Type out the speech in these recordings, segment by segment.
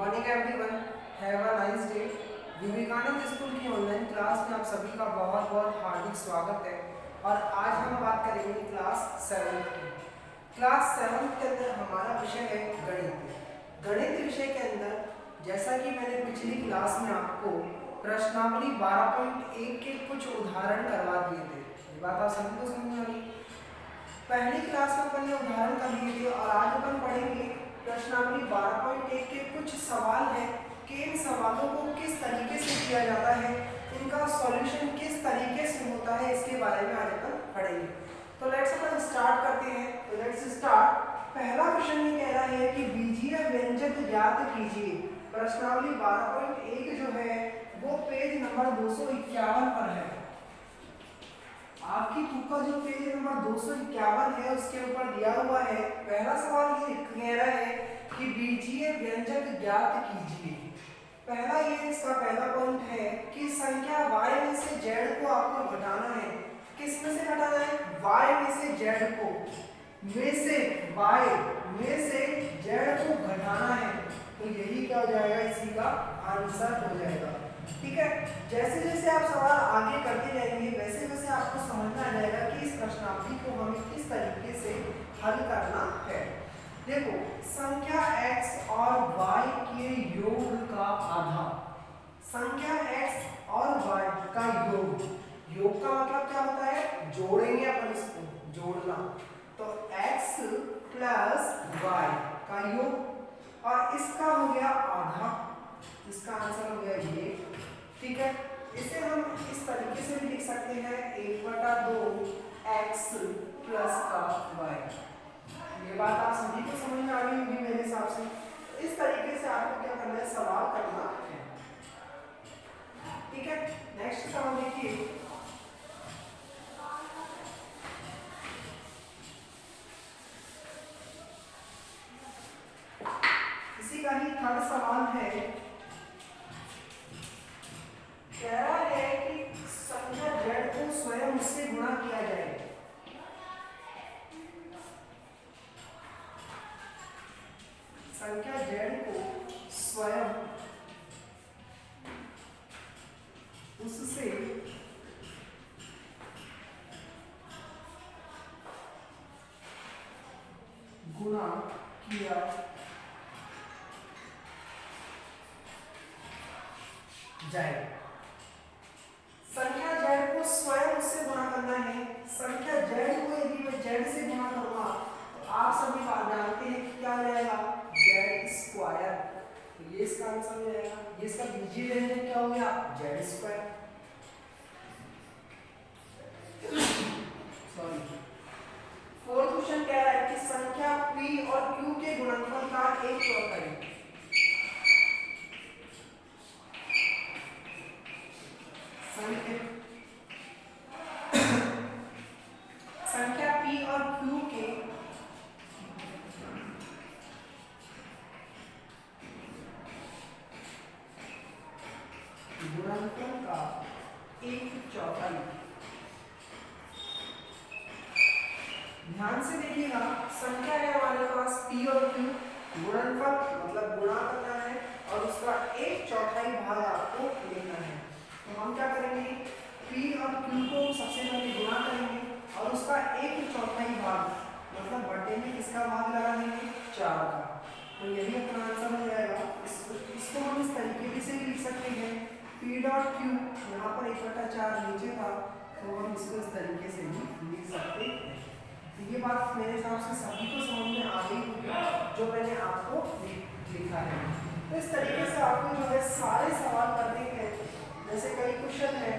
Morning everyone, have a nice day. Vivekananda school की online class में आप सभी का बहुत बहुत हार्दिक स्वागत है। और आज हम बात करेंगे क्लास 7 की। क्लास 7 के अंदर हमारा विषय है गणित। गणित विषय के अंदर जैसा कि मैंने पिछली क्लास में आपको प्रश्नावली 12.1 के कुछ उदाहरण करवा दिए थे। ये बात आप सभी को समझ आ गई। पहली क्लास में अपन ने उदाहरण कर लिए थे और आज अपन पढ़ेंगे प्रश्नावली 12.1 के कुछ सवाल हैं कि इन सवालों को किस तरीके से किया जाता है, इनका सॉल्यूशन किस तरीके से होता है, इसके बारे में आज अपन पढ़ेंगे। तो लेट्स अपन स्टार्ट करते हैं। तो लेट्स स्टार्ट। पहला क्वेश्चन ये कह रहा है कि बीजीय व्यंजक ज्ञात कीजिए। प्रश्नावली 12.1 जो है वो पेज नंबर 251 पर है। आपकी बुक का जो पेज नंबर 251 है उसके ऊपर दिया हुआ है। पहला सवाल ये कह रहा है कि बीजीय व्यंजक ज्ञात कीजिए। पहला ये इसका पहला पॉइंट है कि संख्या y में से z को आपको घटाना है। किस में से घटाना है? y में से z को, में से y में से z को घटाना है। तो यही क्या हो जाएगा, इसी का आंसर हो जाएगा। ठीक है। जैसे जैसे आप सवाल आगे करते जाएंगे वैसे वैसे आपको समझ में आ जाएगा कि इस प्रश्नावली को हमें किस तरीके से हल करना है। देखो, संख्या x और y के योग का आधा, संख्या x और y का योग, योग का मतलब क्या होता है? जोड़ेंगे अपन इसको, जोड़ना। तो x प्लस y का योग और इसका हो गया आधा, इसका आंसर हो गया ये। ठीक है। इसे हम इस तरीके से भी लिख सकते हैं 1/2 x प्लस का y। ये बात आप सभी को समझ में आ गई होगी मेरे हिसाब से। इस तरीके से आपको क्या करना है, सवाल करना है। ठीक है। नेक्स्ट सवाल देखिए। इसी का ही थर्ड सवाल है। कह रहा है कि संख्या z को स्वयं उससे गुणा किया जाए। संख्या z को स्वयं उससे गुणा किया जाए। संख्या z को स्वयं उससे गुणा करना है। संख्या z को यदि मैं z से गुणा करूंगा तो आप सभी बात जानते हैं कि क्या हो जाएगा, z स्क्वायर। तो ये इसका आंसर हो जाएगा। ये इसका बीजीय व्यंजक क्या हो गया, z square. Sorry. Fourth question कह रहा है कि संख्या p और q के गुणनफल का 1/4। संख्या p और q के गुणनफल का 1/4। ध्यान से देखिएगा, संख्या है हमारे पास p और q, गुणनफल मतलब गुणा करना है और उसका 1/4 भाग आपको लेना है। तो हम क्या करेंगे, p और q को सबसे पहले गुणा करेंगे और उसका 1/4 भाग मतलब बटे में किसका भाग लगा देंगे, 4 का। तो यही अपना आंसर हो जाएगा। इसको हम इस तरीके से भी लिख सकते हैं, p डॉट q यहाँ पर 1/4 नीचे था तो हम इसको इस तरीके से भी लिख सकते हैं। ये बात मेरे हिसाब से सभी को समझ में आ गई होगी जो मैंने आपको लिखा है। तो इस तरीके से आपको जो है सारे सवाल करने हैं। जैसे कई क्वेश्चन है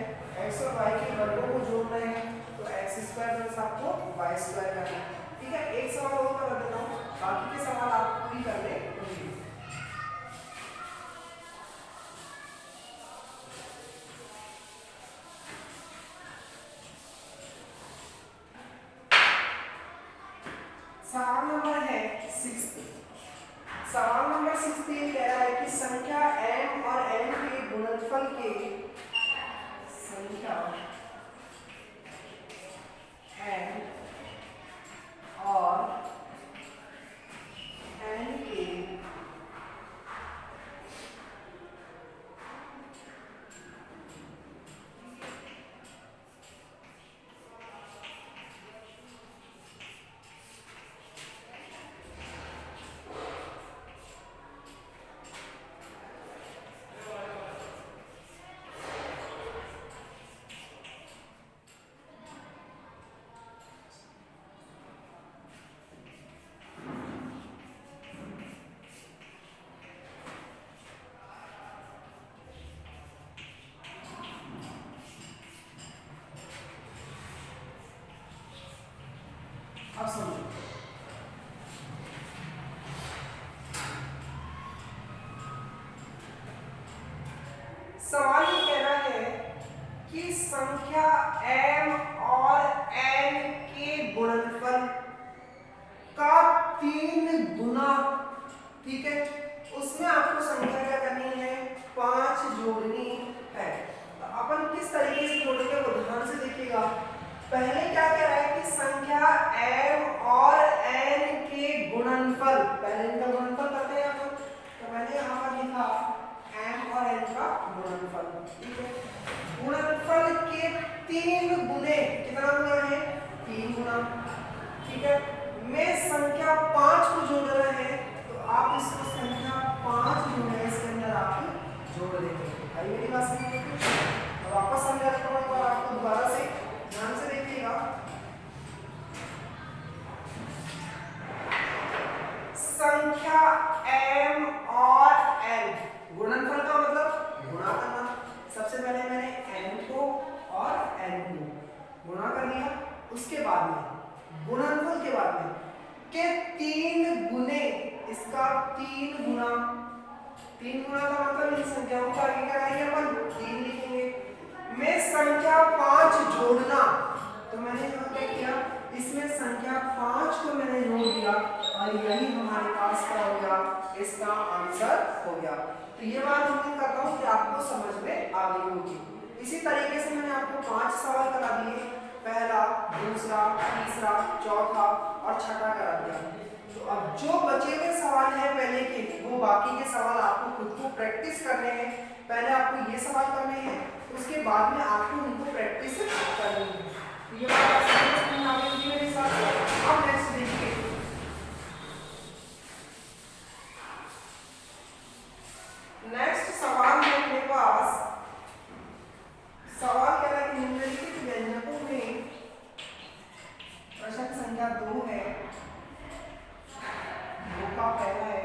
x और y के वर्गों को जोड़ना है तो x स्क्वायर प्लस आपको y स्क्वायर करना है। ठीक है। एक सवाल और कर देता हूँ, बाकी के सवाल आपको ही करने होंगे। सवाल नंबर है 6। सवाल नंबर 6 ये कह रहा है कि संख्या m और n के गुणनफल के, संख्या m और n के अब समझो, सवाल ये कह रहा है कि संख्या m और n के गुणनफल का 3 गुना, ठीक है, उसमें आपको संख्या क्या करनी है, 5 जोड़नी है। तो अपन किस तरीके से जोड़ेंगे वो ध्यान से देखिएगा। पहले क्या कह रहा है कि संख्या m और n के गुणनफल, पहले इनका गुणनफल करते हैं अपन। तो मैंने यहाँ पर लिखा m और n का गुणनफल, ठीक है, गुणनफल के 3 गुने, कितना गुना है, 3 गुना, ठीक है, में संख्या 5 को जोड़ रहे हैं, तो आप इसको संख्या 5 जो है इसके अंदर आप जोड़ देंगे। भाई मेरी बात समझ में? तो वापस समझा देता हूं, तो आपको दोबारा से ध्यान से देखिएगा। संख्या m और n, गुणनफल का मतलब गुणा करना। सबसे पहले मैंने m को और n को गुणा कर लिया, उसके बाद में गुणनफल के बाद में के 3 गुने, इसका 3 गुना, 3 गुना का मतलब इन संख्याओं का आगे क्या करेंगे अपन, 3 लिखेंगे, में संख्या 5 जोड़ना। तो मैंने यहाँ क्या किया, इसमें संख्या 5 को मैंने जोड़ दिया और यही हमारे पास क्या हो गया, इसका आंसर हो गया। तो ये बात उम्मीद करता हूँ कि आपको समझ में आ गई होगी। इसी तरीके से मैंने आपको 5 सवाल करा दिए, पहला, दूसरा, तीसरा, चौथा और छठा करा दिया। तो अब जो बचे हुए सवाल हैं पहले के, वो बाकी के सवाल आपको खुद को प्रैक्टिस करने हैं। पहले आपको ये सवाल करने हैं, उसके बाद में आपको उनको प्रैक्टिस करनी है। तो ये बात आप समझ में आ गई होगी मेरे साथ। अब नेक्स्ट देखिए, नेक्स्ट सवाल है मेरे पास। सवाल कह रहा है कि निम्नलिखित व्यंजकों में प्रश्न संख्या 2 है, 2 का पहला है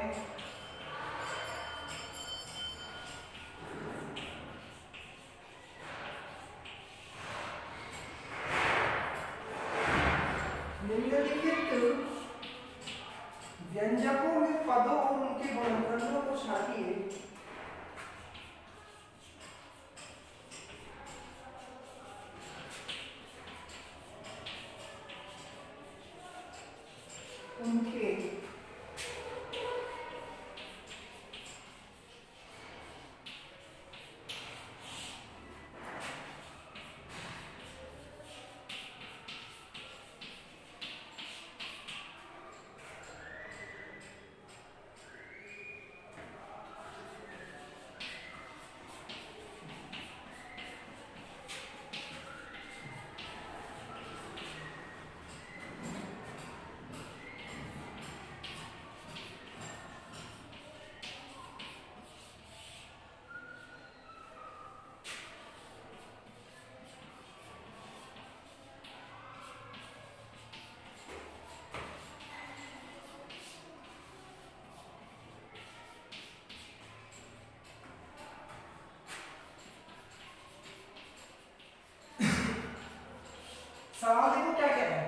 निम्नलिखित व्यंजकों में पदों और उनके गुणनफलों को छाटिए। उनके सवाल देखो क्या कह रहा है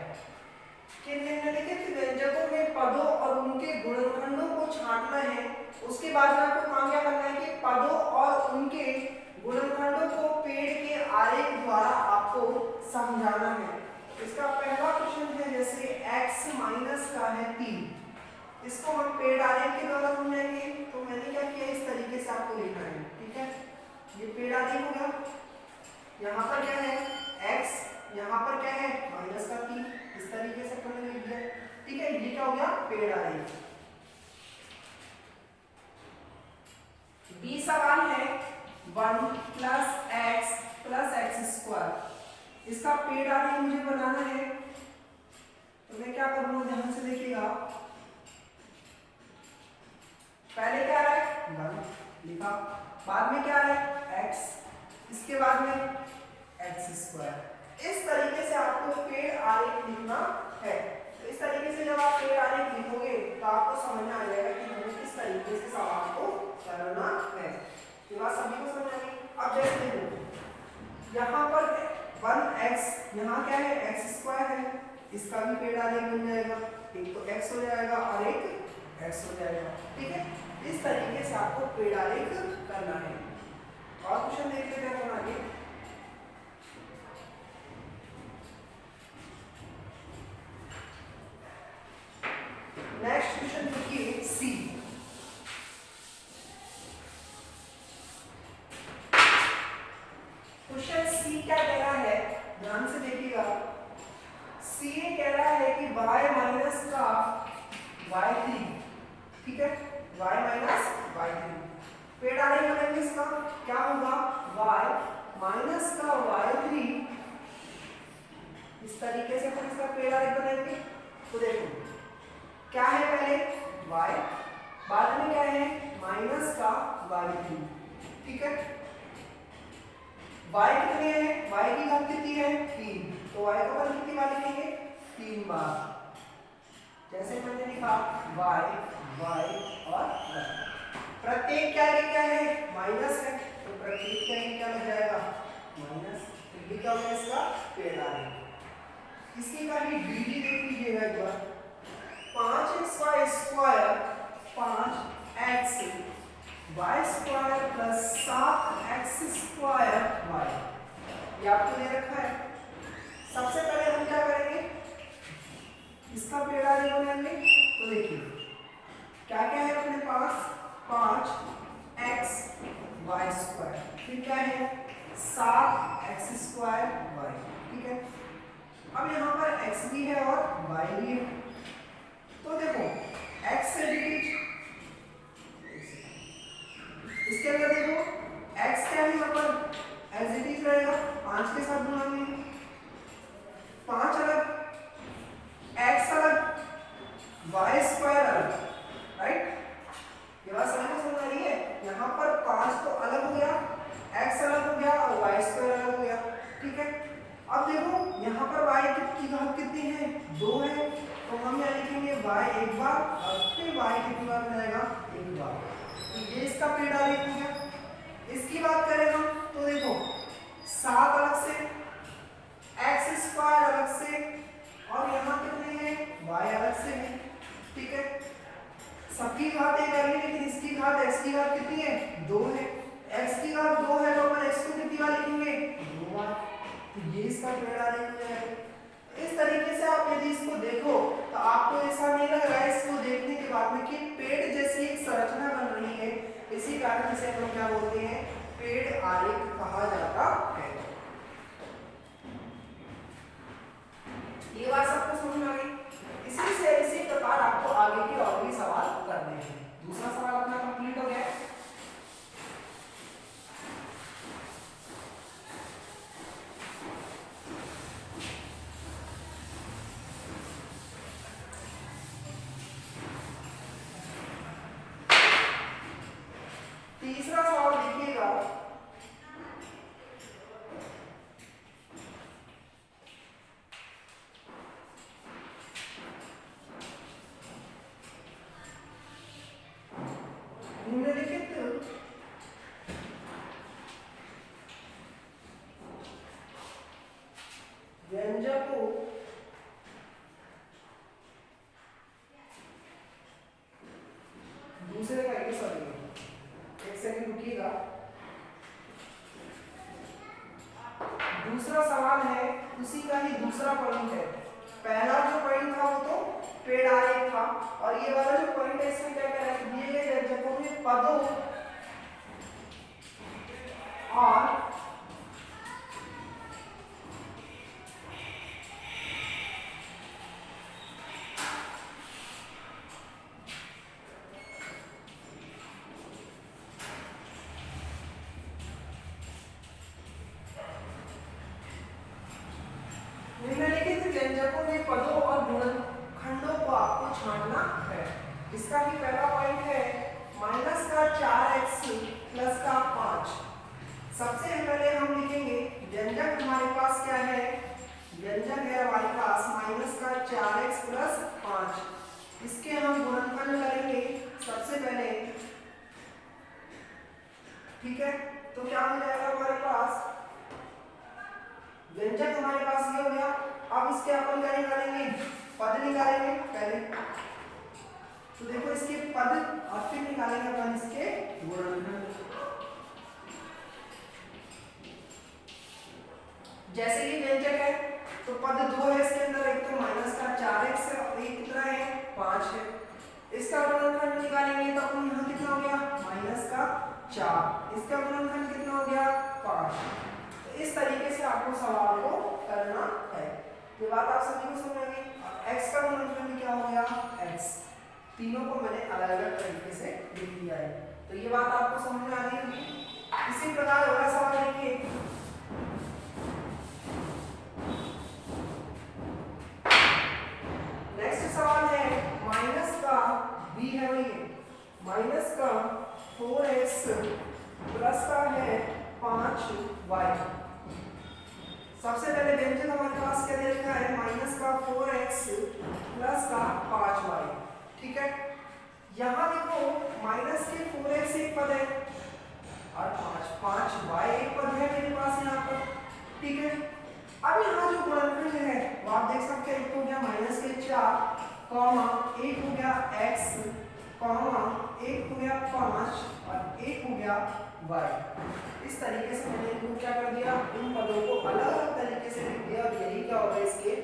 कि निम्नलिखित व्यंजकों में पदों और उनके गुणनखंडों को छांटना है। उसके बाद में आपको काम क्या करना है कि पदों और उनके गुणनखंडों को पेड़ के आरेख द्वारा आपको समझाना है। इसका पहला क्वेश्चन है, जैसे x माइनस का है 3, इसको हम पेड़ आरेख के द्वारा समझाएंगे। तो मैंने क्या किया, इस तरीके से आपको लिखना है, ठीक है, ये पेड़ आरेख हो गया। यहाँ पर क्या है x, यहाँ पर क्या है माइनस का 3, इस तरीके से अपन ने लिख दिया, ठीक है। ये क्या हो गया, पेड़ आरेख। बी सवाल है 1 + x + x², इसका पेड़ आरेख मुझे बनाना है। तो मैं क्या करूंगा, ध्यान से देखिएगा। पहले क्या है 1 लिखा, बाद में क्या है x, इसके बाद में x²। इस तरीके से आपको पेड़ आरेख लिखना है। तो इस तरीके से जब आप पेड़ आरेख लिखोगे तो आपको समझ में आ जाएगा कि हमें किस तरीके से सवाल को करना है। ये बात सभी को समझ आ गई। अब जैसे देखो, यहाँ पर 1x, यहाँ क्या है x² है, इसका भी पेड़ आलेख बन जाएगा, एक तो x हो जाएगा और एक x हो जाएगा। ठीक है, इस तरीके से आपको पेड़ आलेख करना है। और क्वेश्चन देख लेते हैं आगे। नेक्स्ट क्वेश्चन देखिए सी। क्वेश्चन सी क्या कह रहा है, ध्यान से देखिएगा। सी ये कह रहा है कि y माइनस का y3, ठीक है, y माइनस y3 पेड़ आलेख बनाएंगे। इसका क्या होगा, y माइनस का y3, इस तरीके से हम इसका पेड़ आलेख बनाएंगे। तो देखो क्या है, पहले y, बाद में क्या है माइनस का y3, ठीक है। y कितने हैं, y की घात कितनी है 3, तो y का मान कितनी बार लिखेंगे 3 बार। जैसे मैंने लिखा y y और y, प्रत्येक क्या है माइनस है, तो प्रत्येक क्या लग जाएगा माइनस, तो ये क्या होगा इसका पेड़ आलेख। इसकी कभी dd देख लीजिएगा एक बार, 5xy square 5x y square plus 7x square y, ये आपको दे रखा है। सबसे पहले हम क्या करेंगे, इसका पेड़ आलेख बनाएंगे। तो देखिए क्या क्या है अपने पास, 5x y स्क्वायर, फिर क्या है 7x स्क्वायर y, ठीक है। अब यहाँ पर x भी है और y भी है, तो देखो x से डिवाइड, इसके अंदर देखो x क्या है यहाँ पर एज इट इज रहेगा, 5 के साथ गुणाएंगे, 5 अलग, x अलग, y स्क्वायर अलग, राइट। ये बात समझ आ रही है, यहाँ पर 5 तो अलग हो गया, x अलग हो गया और y स्क्वायर अलग हो गया, ठीक है। अब देखो यहाँ पर y की घात कितनी है 2 है, तो हम यहाँ लिखेंगे y एक बार और फिर y कितनी बार हो जाएगा एक बार, तो ये इसका पेड़ आलेख हो गया। इसकी बात करें हम तो देखो 7 अलग से, x स्क्वायर अलग से और यहाँ कितने हैं y अलग से है, ठीक है। सबकी घात एक है, लेकिन इसकी घात x की घात कितनी है 2 है, x की घात 2 है तो अपन x को कितनी बार लिखेंगे 2 बार, तो ये इसका पेड़ आलेख हो जाएगा। इस तरीके से आप यदि इसको देखो तो आपको ऐसा नहीं लग रहा है इसको देखने के बाद में कि पेड़ जैसी एक संरचना बन रही है, इसी कारण से हम क्या बोलते हैं पेड़ आलेख कहा जाता है। ये बात सबको समझ में आ गई। इसी प्रकार आपको आगे के और भी सवाल करने हैं। दूसरा सवाल अपना कंप्लीट हो गया। तीसरा सवाल देखिएगा, निम्नलिखित व्यंजकों दूसरे का एक सेकंड रुकिएगा। दूसरा सवाल है उसी का ही दूसरा पॉइंट है। पहला जो पॉइंट था वो तो पेड़ आलेख था, और ये वाला जो पॉइंट है इसमें क्या कह रहा है, दिए गए व्यंजकों में पदों और निम्नलिखित व्यंजकों में पदों और गुणनखंडों को आपको छांटना है। इसका भी पहला पॉइंट है माइनस का 4x प्लस का 5। सबसे पहले हम लिखेंगे व्यंजक हमारे पास क्या है, व्यंजक है हमारे पास माइनस का 4x प्लस 5, इसके हम गुणनखंड करेंगे सबसे पहले, ठीक है। तो क्या हो जाएगा हमारे पास, व्यंजक हमारे पास ये हो गया अब इसके अपन क्या निकालेंगे, पद निकालेंगे पहले। तो देखो इसके पद और फिर निकालेंगे अपन इसके गुणनखंड। जैसे ये व्यंजक है तो पद दो है इसके अंदर, एक तो माइनस का 4x है और एक कितना है 5 है। इसका गुणनखंड निकालेंगे तो अपन यहाँ कितना हो गया माइनस का 4, इसका गुणनखंड कितना हो गया 5। तो इस तरीके से आपको सवाल को करना है। ये बात आप सभी को समझ आ गई। x का गुणनखंड क्या हो गया x, तीनों को मैंने अलग अलग तरीके से लिख दिया है। तो ये बात आपको समझ में आ रही होगी। इसी प्रकार अगला सवाल देखिए, नेक्स्ट सवाल है माइनस का b है वही माइनस का 4x प्लस का है 5y। सबसे पहले व्यंजक हमारे पास क्या दे रखा है माइनस का 4x प्लस का 5y, ठीक है। यहाँ देखो माइनस के 4x एक पद है और 5y एक पद है मेरे पास यहाँ पर, ठीक है। अब यहाँ जो गुणनखंड है वो आप देख सकते हैं, एक हो गया माइनस के 4 कॉमा एक हो गया x कॉमा एक हो गया 5 और एक हो गया y। इस तरीके से मैंने इनको क्या कर दिया, इन पदों को अलग अलग तरीके से लिख दिया और यही क्या हो गया इसके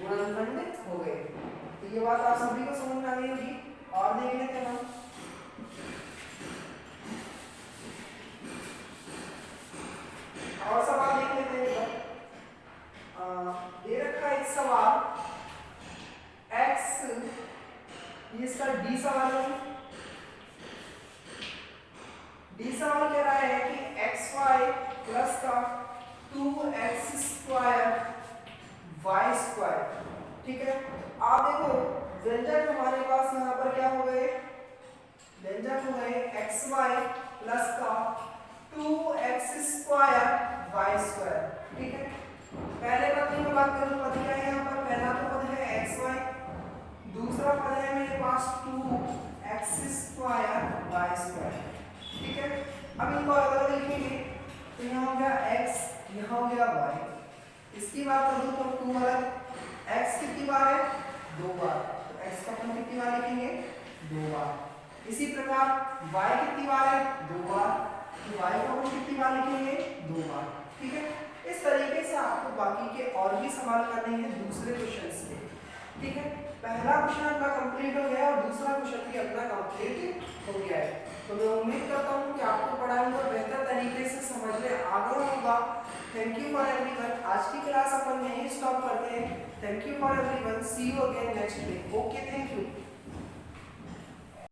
गुणनखंड हो गए। तो ये बात आप सभी को समझ में आ गई होगी। और देख लेते हैं हम, और सवाल देख लेते हैं। दे रखा है एक सवाल x, ये इसका डी सवाल है। डी सवाल कह रहा है कि xy प्लस का 2x स्क्वायर y स्क्वायर, ठीक है। आप देखो व्यंजक हमारे पास यहाँ पर क्या हो गए, व्यंजक हो गए xy प्लस का 2x स्क्वायर y स्क्वायर, ठीक है। पहले पद की बात करूं, पद क्या है यहाँ पर, पहला तो पद है xy, दूसरा पद है मेरे पास 2x स्क्वायर y स्क्वायर, ठीक है। अब इनको अलग अलग लिखेंगे तो यहाँ हो गया x, यहाँ हो गया y। इसकी बात करूं तो 2 अलग, x कितनी बार है 2 बार, तो x का अपन कितनी बार लिखेंगे 2 बार। इसी प्रकार y कितनी बार है 2 बार, तो y का अपन कितनी बार लिखेंगे 2 बार, ठीक है। इस तरीके से आपको बाकी के और भी सवाल करने हैं दूसरे क्वेश्चंस के, ठीक है। पहला क्वेश्चन अपना कंप्लीट हो गया और दूसरा क्वेश्चन भी अपना कंप्लीट हो गया है। तो मैं उम्मीद करता हूँ कि आपको पढ़ाई को बेहतर तरीके से समझ में आ गया होगा। Thank you for everyone. आज की क्लास अपन यहीं स्टॉप करते हैं। Thank you for everyone, see you again next day. Okay, thank you.